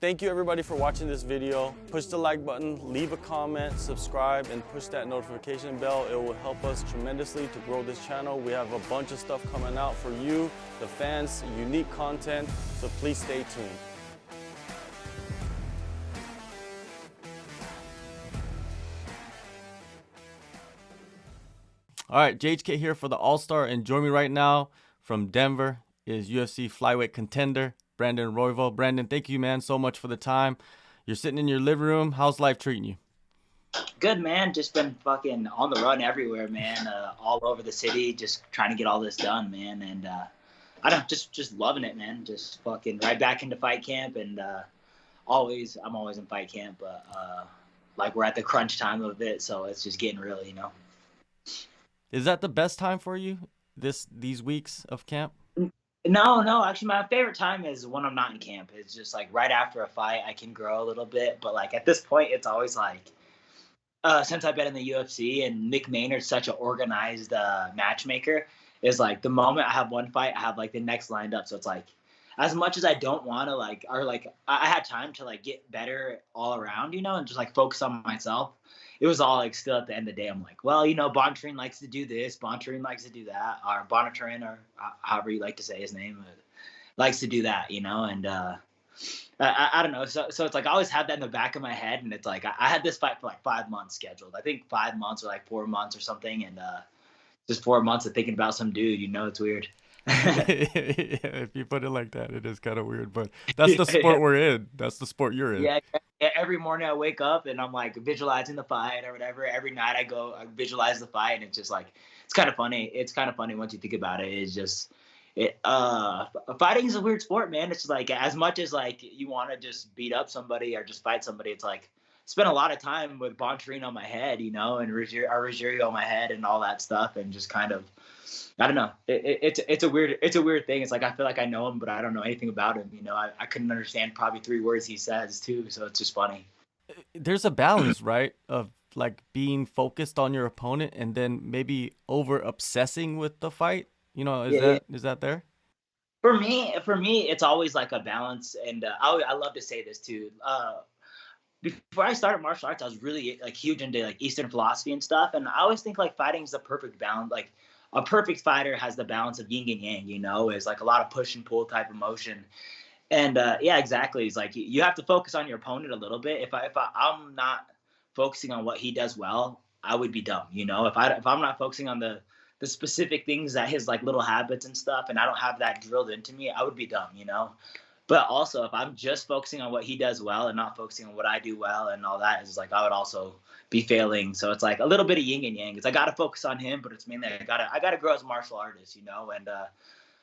Thank you everybody for watching this video. Push the like button, leave a comment, subscribe, and push that notification bell. It will help us tremendously to grow this channel. We have a bunch of stuff coming out for you, the fans, unique content, so please stay tuned. All right, JHK here for the All-Star, and join me right now from Denver is UFC flyweight contender Brandon Royval. Brandon, thank you, man, so much for the time. You're sitting in your living room. How's life treating you? Good, man. Just been fucking on the run everywhere, man. All over the city, just trying to get all this done, man. And I don't just loving it, man. Just fucking right back into fight camp, and I'm always in fight camp, but like we're at the crunch time of it, so it's just getting real, you know. Is that the best time for you, these weeks of camp? No. Actually, my favorite time is when I'm not in camp. It's just like right after a fight, I can grow a little bit. But like at this point, it's always like since I've been in the UFC and Nick Maynard's such an organized matchmaker, is like the moment I have one fight, I have like the next lined up. So it's like as much as I don't want to I had time to like get better all around, you know, and just like focus on myself. It was all like still at the end of the day, I'm like, well, you know, Bontarine likes to do this, Bontarine likes to do that, or Bontarine, or however you like to say his name, likes to do that, you know, and I don't know. So it's like I always had that in the back of my head, and it's like I had this fight for like 5 months scheduled. I think 5 months or like 4 months or something, and just 4 months of thinking about some dude, you know, it's weird. Yeah, if you put it like that, it is kind of weird, but that's the sport we're in. That's the sport you're in. Yeah, every morning I wake up and I'm like visualizing the fight or whatever. Every night I visualize the fight, and it's just like it's kind of funny. It's kind of funny once you think about it. It's just fighting is a weird sport, man. It's like as much as like you want to just beat up somebody or just fight somebody, it's like spend a lot of time with Bontarine on my head, you know, and Ruggiero on my head and all that stuff, and just kind of I don't know. It's a weird thing. It's like I feel like I know him, but I don't know anything about him. You know, I couldn't understand probably 3 words he says too. So it's just funny. There's a balance, right, of like being focused on your opponent and then maybe over obsessing with the fight. You know, Yeah. is that there? For me, it's always like a balance, and I love to say this too. Before I started martial arts, I was really like huge into like Eastern philosophy and stuff, and I always think like fighting is the perfect balance. Like a perfect fighter has the balance of yin and yang. You know, is like a lot of push and pull type of motion. And yeah, exactly. It's like you have to focus on your opponent a little bit. I'm not focusing on what he does well, I would be dumb. You know, if I'm not focusing on the specific things that his like little habits and stuff, and I don't have that drilled into me, I would be dumb. You know. But also, if I'm just focusing on what he does well and not focusing on what I do well and all that, is like I would also be failing. So it's like a little bit of yin and yang. It's I got to focus on him, but it's mainly I gotta grow as a martial artist, you know. And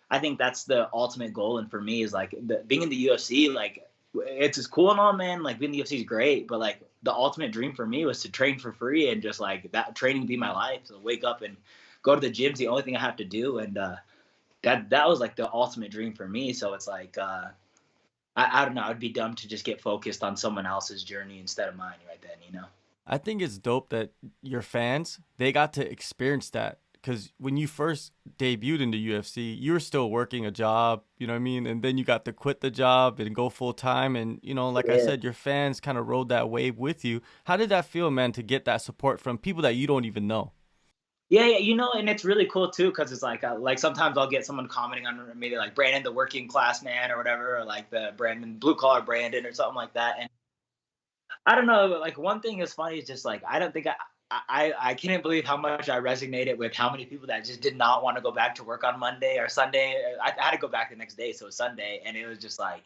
I think that's the ultimate goal. And for me, is like being in the UFC, like it's as cool and all, man. Like being in the UFC is great, but like the ultimate dream for me was to train for free and just like that training be my life. So wake up and go to the gym's the only thing I have to do, and that was like the ultimate dream for me. So it's like I don't know. I'd be dumb to just get focused on someone else's journey instead of mine right then, you know? I think it's dope that your fans, they got to experience that. Because when you first debuted in the UFC, you were still working a job, you know what I mean? And then you got to quit the job and go full time. And, you know, like I Yeah. said, your fans kind of rode that wave with you. How did that feel, man, to get that support from people that you don't even know? Yeah, you know, and it's really cool too, because it's like sometimes I'll get someone commenting on maybe like Brandon, the working class man or whatever, or like the Brandon, blue collar Brandon or something like that. And I don't know, like one thing is funny is just like I don't think I can't believe how much I resonated with how many people that just did not want to go back to work on Monday or Sunday. I had to go back the next day, so it was Sunday, and it was just like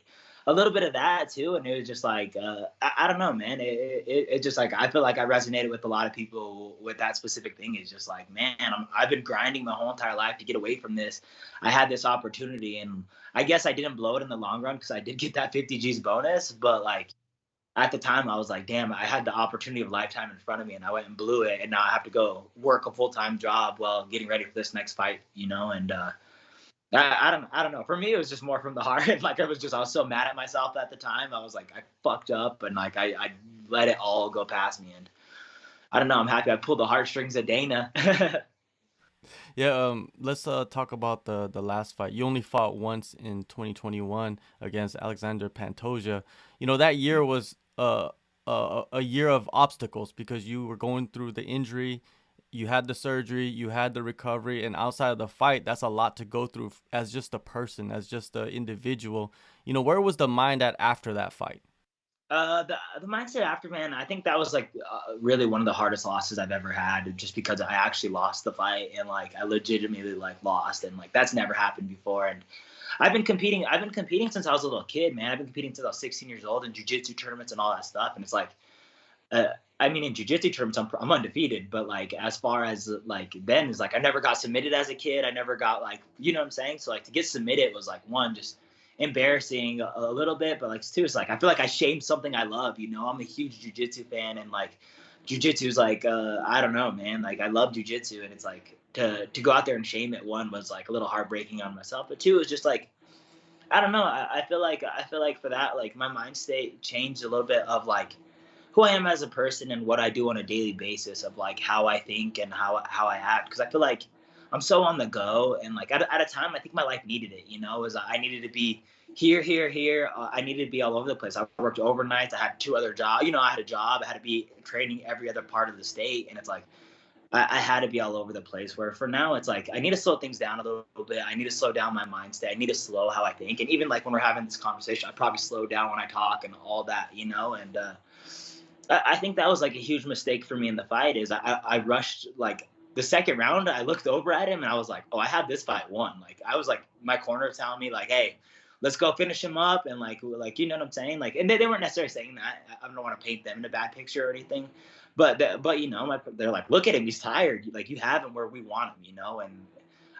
a little bit of that too, and it was just like I don't know, man. It just like I feel like I resonated with a lot of people with that specific thing. It's just like, man, I've been grinding my whole entire life to get away from this. I had this opportunity, and I guess I didn't blow it in the long run because I did get that 50 G's bonus, but like at the time I was like, damn, I had the opportunity of lifetime in front of me and I went and blew it, and now I have to go work a full-time job while getting ready for this next fight, you know. And I don't know. For me, it was just more from the heart. Like I was so mad at myself at the time. I was like, I fucked up, and like I let it all go past me. And I don't know. I'm happy I pulled the heartstrings of Dana. Yeah, let's talk about the last fight. You only fought once in 2021 against Alexander Pantoja. You know, that year was a year of obstacles because you were going through the injury, you had the surgery, you had the recovery, and outside of the fight, that's a lot to go through as just a person, as just an individual. You know, where was the mind at after that fight? The mindset after, man, I think that was like really one of the hardest losses I've ever had, just because I actually lost the fight and like I legitimately like lost, and like that's never happened before. And I've been competing. I've been competing since I was a little kid, man. I've been competing since I was 16 years old in jujitsu tournaments and all that stuff. And it's like, uh, I mean, in jujitsu terms, I'm undefeated, but like as far as like then, is like I never got submitted as a kid. I never got like, you know what I'm saying? So like to get submitted was like one just embarrassing a little bit, but like two, it's like I feel like I shamed something I love. You know, I'm a huge jujitsu fan, and like jujitsu is like I don't know, man. Like I love jujitsu, and it's like to go out there and shame it. One was like a little heartbreaking on myself, but two was just like I don't know. I feel like for that, like my mind state changed a little bit of like who I am as a person and what I do on a daily basis of like how I think and how I act. Because I feel like I'm so on the go, and like at a time I think my life needed it. You know, is I needed to be here, here, here. I needed to be all over the place. I worked overnights. I had two other jobs. You know, I had a job. I had to be training every other part of the state, and it's like I had to be all over the place. Where for now, it's like I need to slow things down a little bit. I need to slow down my mind state. I need to slow how I think. And even like when we're having this conversation, I probably slow down when I talk and all that, you know. And I think that was like a huge mistake for me in the fight. Is I rushed like the second round. I looked over at him and I was like, oh, I have this fight won. Like I was like my corner telling me like, hey, let's go finish him up, and like you know what I'm saying. Like, and they weren't necessarily saying that. I don't want to paint them in a bad picture or anything, but you know, they're like, look at him, he's tired. Like you have him where we want him, you know. And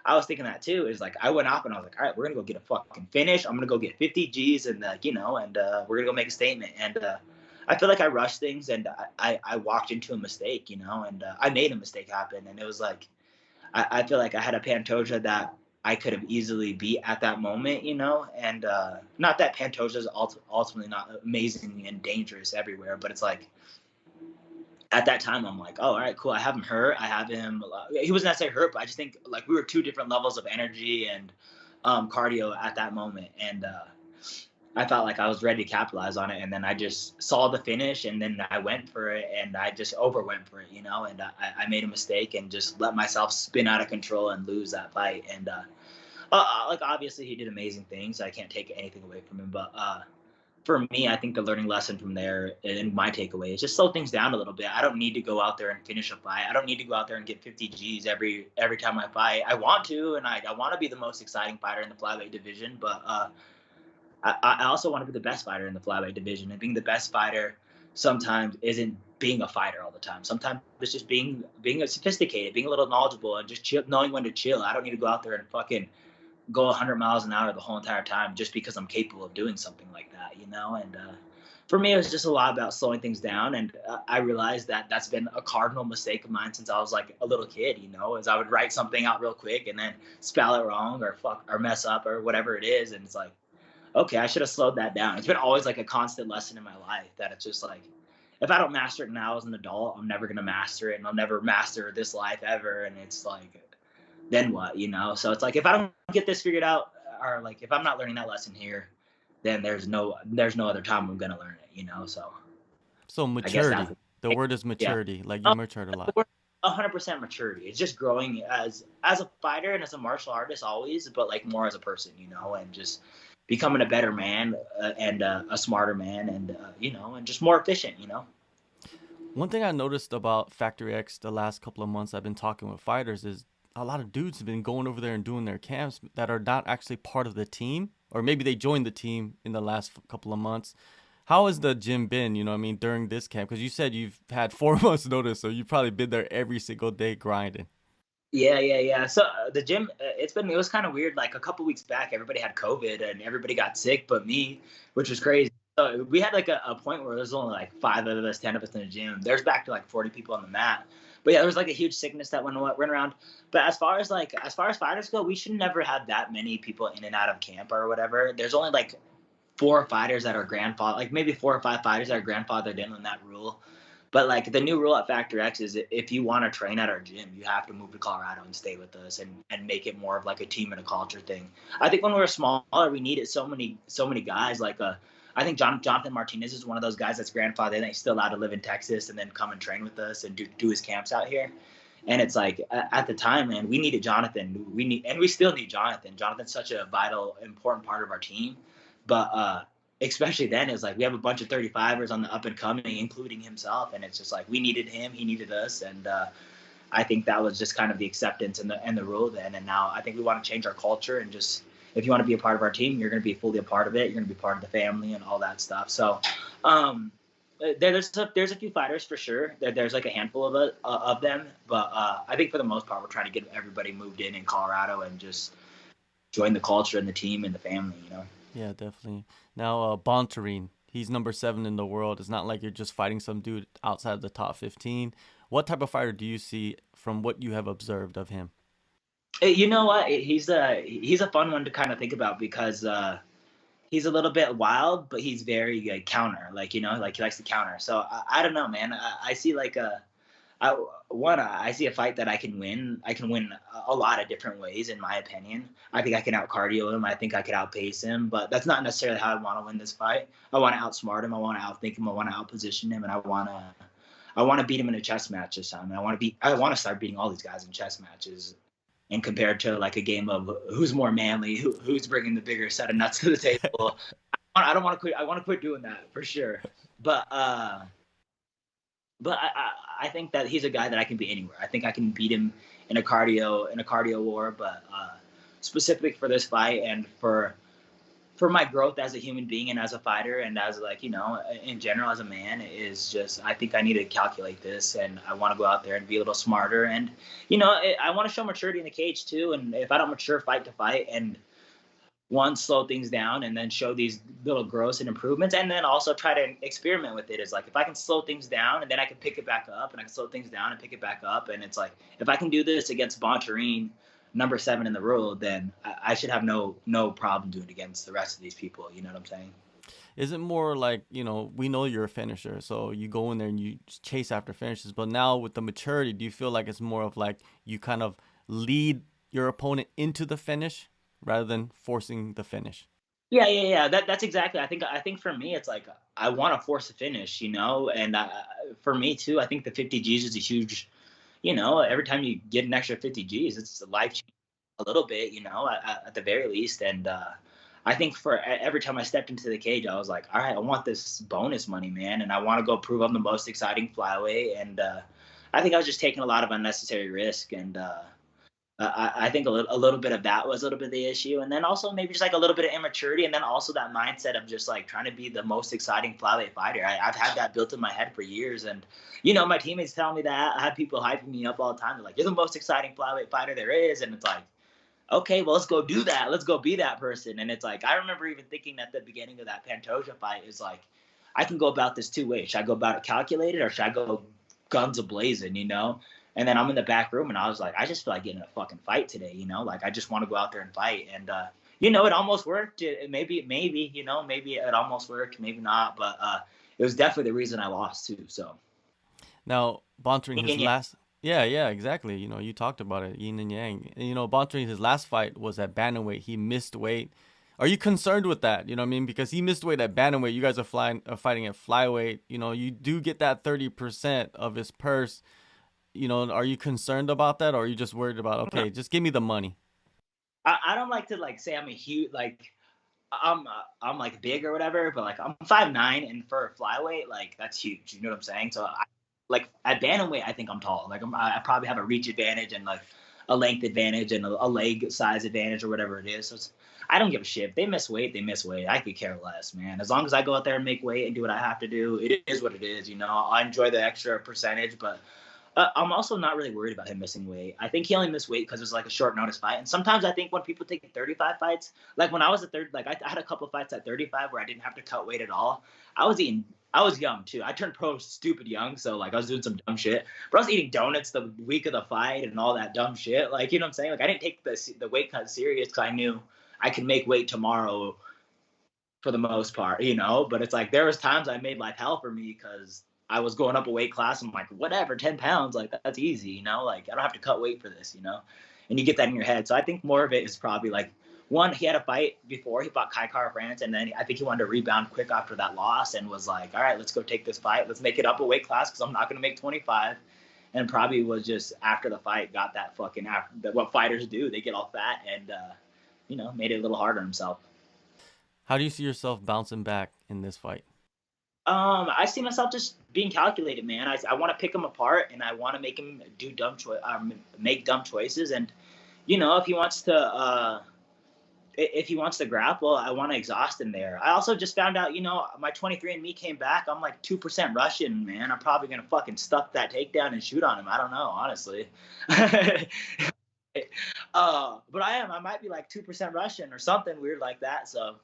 I was thinking that too. Is like I went up and I was like, all right, we're gonna go get a fucking finish. I'm gonna go get 50 G's, and like you know, and we're gonna go make a statement. And I feel like I rushed things, and I walked into a mistake, you know, and I made a mistake happen. And it was like I feel like I had a Pantoja that I could have easily beat at that moment, you know. And not that Pantoja is ultimately not amazing and dangerous everywhere, but it's like at that time, I'm like, oh, all right, cool. I have him hurt. I have him. He wasn't necessarily hurt, but I just think like we were two different levels of energy and cardio at that moment, and I felt like I was ready to capitalize on it. And then I just saw the finish, and then I went for it, and I just overwent for it, you know. And I made a mistake and just let myself spin out of control and lose that fight. And like obviously he did amazing things. I can't take anything away from him, but for me, I think the learning lesson from there and my takeaway is just slow things down a little bit. I don't need to go out there and finish a fight. I don't need to go out there and get 50 G's every time I fight. I want to, and I want to be the most exciting fighter in the flyweight division, but I also want to be the best fighter in the flyweight division. And being the best fighter sometimes isn't being a fighter all the time. Sometimes it's just being sophisticated, being a little knowledgeable, and just knowing when to chill. I don't need to go out there and fucking go 100 miles an hour the whole entire time just because I'm capable of doing something like that, you know. And for me, it was just a lot about slowing things down. And I realized that that's been a cardinal mistake of mine since I was like a little kid, you know, as I would write something out real quick and then spell it wrong or fuck or mess up or whatever it is. And it's like, okay, I should have slowed that down. It's been always like a constant lesson in my life that it's just like, if I don't master it now as an adult, I'm never going to master it, and I'll never master this life ever. And it's like, then what, you know? So it's like, if I don't get this figured out, or like, if I'm not learning that lesson here, then there's no other time I'm going to learn it, you know? So So I guess that's, maturity. The word is yeah. maturity. Like you matured a lot. 100% maturity. It's just growing as a fighter and as a martial artist always, but like more as a person, you know, and just becoming a better man and a smarter man, and you know, and just more efficient, you know. One thing I noticed about Factory X the last couple of months I've been talking with fighters is a lot of dudes have been going over there and doing their camps that are not actually part of the team, or maybe they joined the team in the last couple of months. How has the gym been, you know what I mean, during this camp? Because you said you've had 4 months notice, so you've probably been there every single day grinding. Yeah. So the gym, it was kind of weird. Like a couple weeks back, everybody had COVID and everybody got sick, but me, which was crazy. So we had like a point where there's only like 5 of us, 10 of us in the gym. There's back to like 40 people on the mat. But yeah, there was like a huge sickness that went around. But as far as fighters go, we should never have that many people in and out of camp or whatever. There's only like 4 fighters that are grandfather, like maybe 4 or 5 fighters that are grandfathered in on that rule. But like the new rule at Factor X is if you want to train at our gym, you have to move to Colorado and stay with us and make it more of like a team and a culture thing. I think when we were smaller, we needed so many guys. Like I think Jonathan Martinez is one of those guys that's grandfathered and he's still allowed to live in Texas and then come and train with us and do his camps out here. And it's like at the time, man, we needed Jonathan. And we still need Jonathan. Jonathan's such a vital, important part of our team. But especially then, it's like we have a bunch of 35ers on the up and coming, including himself. And it's just like we needed him, he needed us, and I think that was just kind of the acceptance and the rule then. And now I think we want to change our culture and just if you want to be a part of our team, you're going to be fully a part of it. You're going to be part of the family and all that stuff. So. There's a few fighters for sure. There's like a handful of them, but I think for the most part, we're trying to get everybody moved in Colorado and just join the culture and the team and the family. You know. Yeah, definitely. Now, Bontarine, he's number 7 in the world. It's not like you're just fighting some dude outside the top 15. What type of fighter do you see from what you have observed of him? You know what? He's a fun one to kind of think about because he's a little bit wild, but he's very counter, like, you know, like he likes to counter. So I don't know, man. I see like I see a fight that I can win. I can win a lot of different ways, in my opinion. I think I can out cardio him. I think I could outpace him, but that's not necessarily how I want to win this fight. I want to outsmart him. I want to outthink him. I want to outposition him, and I want to beat him in a chess match this time. And I want to start beating all these guys in chess matches. And compared to like a game of who's more manly, who's bringing the bigger set of nuts to the table, I don't want to quit. I want to quit doing that for sure. But I think that he's a guy that I can beat anywhere. I think I can beat him in a cardio war. But specific for this fight and for my growth as a human being and as a fighter and as like, you know, in general as a man is just, I think I need to calculate this and I want to go out there and be a little smarter. And, you know, I want to show maturity in the cage too. And if I don't mature fight to fight and one, slow things down and then show these little growths and improvements and then also try to experiment with it is like, if I can slow things down and then I can pick it back up and I can slow things down and pick it back up. And it's like, if I can do this against Bontarine, number 7 in the world, then I should have no problem doing it against the rest of these people. You know what I'm saying? Is it more like, you know, we know you're a finisher, so you go in there and you chase after finishes, but now with the maturity, do you feel like it's more of like you kind of lead your opponent into the finish rather than forcing the finish? Yeah. That's exactly. I think for me, it's like I want to force a finish, you know, and for me too, I think the 50 Gs is a huge, you know, every time you get an extra 50 Gs, it's a life change a little bit, you know, at the very least. And I think for every time I stepped into the cage, I was like, all right, I want this bonus money, man. And I want to go prove I'm the most exciting flyweight. And I think I was just taking a lot of unnecessary risk. And I think a little bit of that was a little bit of the issue. And then also maybe just like a little bit of immaturity. And then also that mindset of just like trying to be the most exciting flyweight fighter. I've had that built in my head for years. And, you know, my teammates tell me that. I have people hyping me up all the time. They're like, you're the most exciting flyweight fighter there is. And it's like, okay, well, let's go do that. Let's go be that person. And it's like, I remember even thinking at the beginning of that Pantoja fight is like, I can go about this 2 ways. Should I go about it calculated or should I go guns a-blazing, you know? And then I'm in the back room and I was like, I just feel like getting a fucking fight today, you know? Like, I just want to go out there and fight. And, you know, it almost worked. Maybe, you know, maybe it almost worked, maybe not. But it was definitely the reason I lost too, so. Now, Bontarine, his last... Yeah, exactly. You know, you talked about it, yin and yang. And, you know, Bontarine, his last fight was at bantamweight. He missed weight. Are you concerned with that? You know what I mean? Because he missed weight at bantamweight. You guys are fighting at flyweight. You know, you do get that 30% of his purse. You know, are you concerned about that, or are you just worried about, okay, just give me the money? I don't like to like say I'm a huge like I'm like big or whatever, but like I'm 5'9", and for a flyweight, like that's huge. You know what I'm saying? So like at bantamweight, I think I'm tall. Like I probably have a reach advantage and like a length advantage and a leg size advantage or whatever it is. So I don't give a shit. If they miss weight, they miss weight. I could care less, man. As long as I go out there and make weight and do what I have to do, it is what it is. You know, I enjoy the extra percentage, but I'm also not really worried about him missing weight. I think he only missed weight because it was like a short notice fight. And sometimes I think when people take 35 fights, like when I was I had a couple of fights at 35 where I didn't have to cut weight at all. I was young too. I turned pro stupid young. So like I was doing some dumb shit, but I was eating donuts the week of the fight and all that dumb shit. Like, you know what I'm saying? Like I didn't take the weight cut serious because I knew I could make weight tomorrow for the most part, you know, but it's like, there was times I made life hell for me because I was going up a weight class. I'm like, whatever, 10 pounds, like that's easy, like I don't have to cut weight for this, and you get that in your head. So I think more of it is probably like, one, he had a fight before he fought Kai Kara France, and then I think he wanted to rebound quick after that loss and was like, all right, let's go take this fight. Let's make it up a weight class because I'm not going to make 25. And probably was just after the fight, got that fucking, what fighters do. They get all fat and, made it a little hard on himself. How do you see yourself bouncing back in this fight? I see myself just being calculated, man. I want to pick him apart and I want to make him do make dumb choices. And, if he wants to grapple, I want to exhaust him there. I also just found out, my 23andMe came back. I'm like 2% Russian, man. I'm probably going to fucking stuff that takedown and shoot on him. I don't know, honestly. But I might be like 2% Russian or something weird like that. So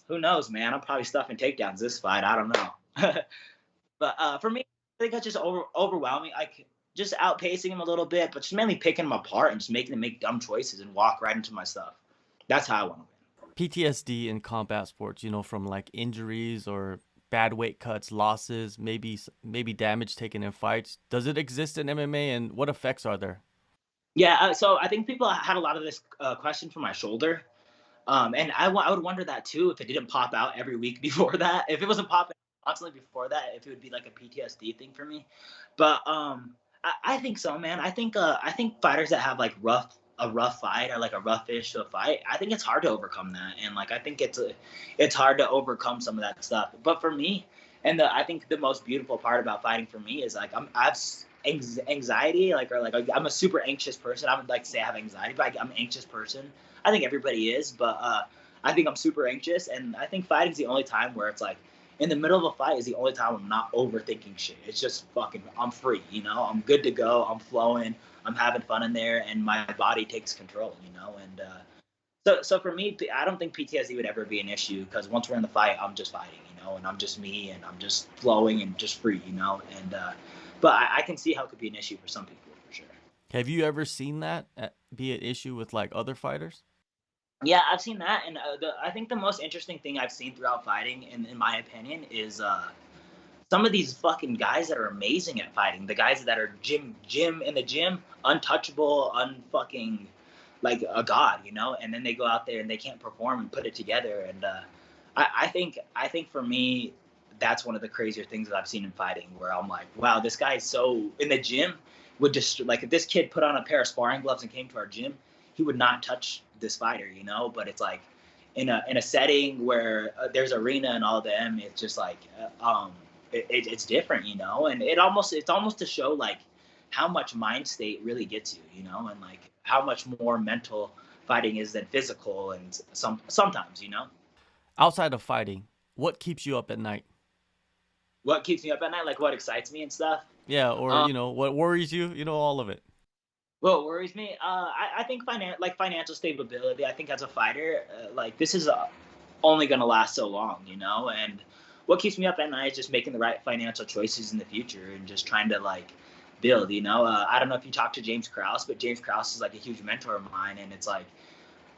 who knows, man? I'm probably stuffing takedowns this fight. I don't know. But for me, I think that's just overwhelming. Like just outpacing him a little bit, but just mainly picking him apart and just making him make dumb choices and walk right into my stuff. That's how I want to win. PTSD in combat sports, from like injuries or bad weight cuts, losses, maybe damage taken in fights. Does it exist in MMA, and what effects are there? Yeah, so I think people had a lot of this question for my shoulder. And I would wonder that too, if it didn't pop out every week before that. If it wasn't popping constantly before that, if it would be like a PTSD thing for me. But I think so, man. I think fighters that have like a rough fight or like a roughish fight, I think it's hard to overcome that. And like I think it's hard to overcome some of that stuff. But for me, and I think the most beautiful part about fighting for me is like I've anxiety, like I'm a super anxious person. I would like to say I have anxiety, but I'm an anxious person. I think everybody is, but I think I'm super anxious, and I think fighting's the only time where it's like in the middle of a fight is the only time I'm not overthinking shit. It's just fucking, I'm free, I'm good to go, I'm flowing, I'm having fun in there, and my body takes control, and so for me, I don't think PTSD would ever be an issue because once we're in the fight, I'm just fighting, and I'm just me, and I'm just flowing and just free, and but I can see how it could be an issue for some people for sure. Have you ever seen that be an issue with like other fighters? Yeah, I've seen that, and I think the most interesting thing I've seen throughout fighting, in my opinion, is some of these fucking guys that are amazing at fighting. The guys that are gym in the gym, untouchable, unfucking like a god, and then they go out there and they can't perform and put it together. And I think for me, that's one of the crazier things that I've seen in fighting, where I'm like, wow, this guy is so in the gym would just like if this kid put on a pair of sparring gloves and came to our gym, he would not touch this fighter, But it's like in a setting where there's arena and all them, it's just like it's different, and it's almost to show like how much mind state really gets you, and like how much more mental fighting is than physical, and sometimes. Outside of fighting, what keeps you up at night? What keeps me up at night, like what excites me and stuff. Yeah, or what worries you, all of it. What worries me, I think financial stability. I think as a fighter, like this is only going to last so long, and what keeps me up at night is just making the right financial choices in the future and just trying to like build, I don't know if you talk to James Krause, but James Krause is like a huge mentor of mine, and it's like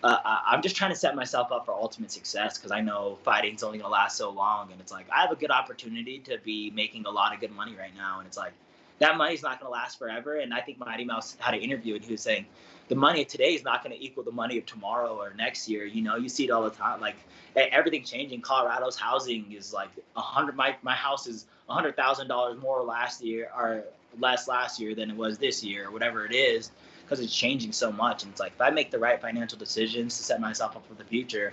I'm just trying to set myself up for ultimate success because I know fighting's only going to last so long, and it's like I have a good opportunity to be making a lot of good money right now, and it's like that money's not going to last forever. And I think Mighty Mouse had an interview and he was saying the money of today is not going to equal the money of tomorrow or next year. You see it all the time. Like everything changing. Colorado's housing is like 100. My house is $100,000 more last year or less last year than it was this year or whatever it is, because it's changing so much. And it's like if I make the right financial decisions to set myself up for the future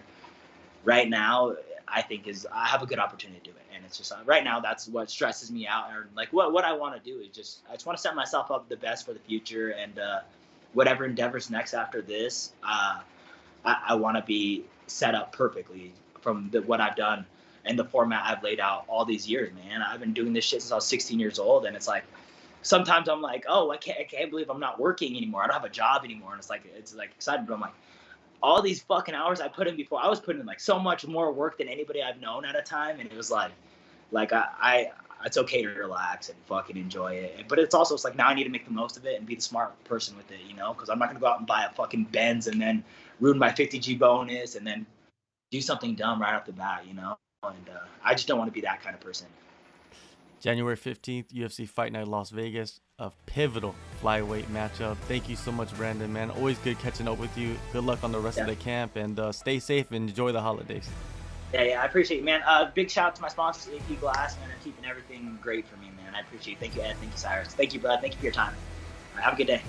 right now, I think I have a good opportunity to do it. And it's just right now, that's what stresses me out. Or like what I want to do is I just want to set myself up the best for the future, and whatever endeavors next after this, I want to be set up perfectly from what I've done and the format I've laid out all these years, man. I've been doing this shit since I was 16 years old. And it's like, sometimes I'm like, oh, I can't believe I'm not working anymore. I don't have a job anymore. And it's like excited, but I'm like, all these fucking hours I put in before, I was putting in like so much more work than anybody I've known at a time. And it was like I it's okay to relax and fucking enjoy it. But it's also, it's like now I need to make the most of it and be the smart person with it, because I'm not going to go out and buy a fucking Benz and then ruin my 50G bonus and then do something dumb right off the bat, and I just don't want to be that kind of person. January 15th, UFC Fight Night Las Vegas, a pivotal flyweight matchup. Thank you so much, Brandon, man. Always good catching up with you. Good luck on the rest of the camp, and stay safe and enjoy the holidays. Yeah, I appreciate it, man. Big shout out to my sponsors, AP Glass, man. They're keeping everything great for me, man. I appreciate it. Thank you, Ed. Thank you, Cyrus. Thank you, bud. Thank you for your time. All right, have a good day.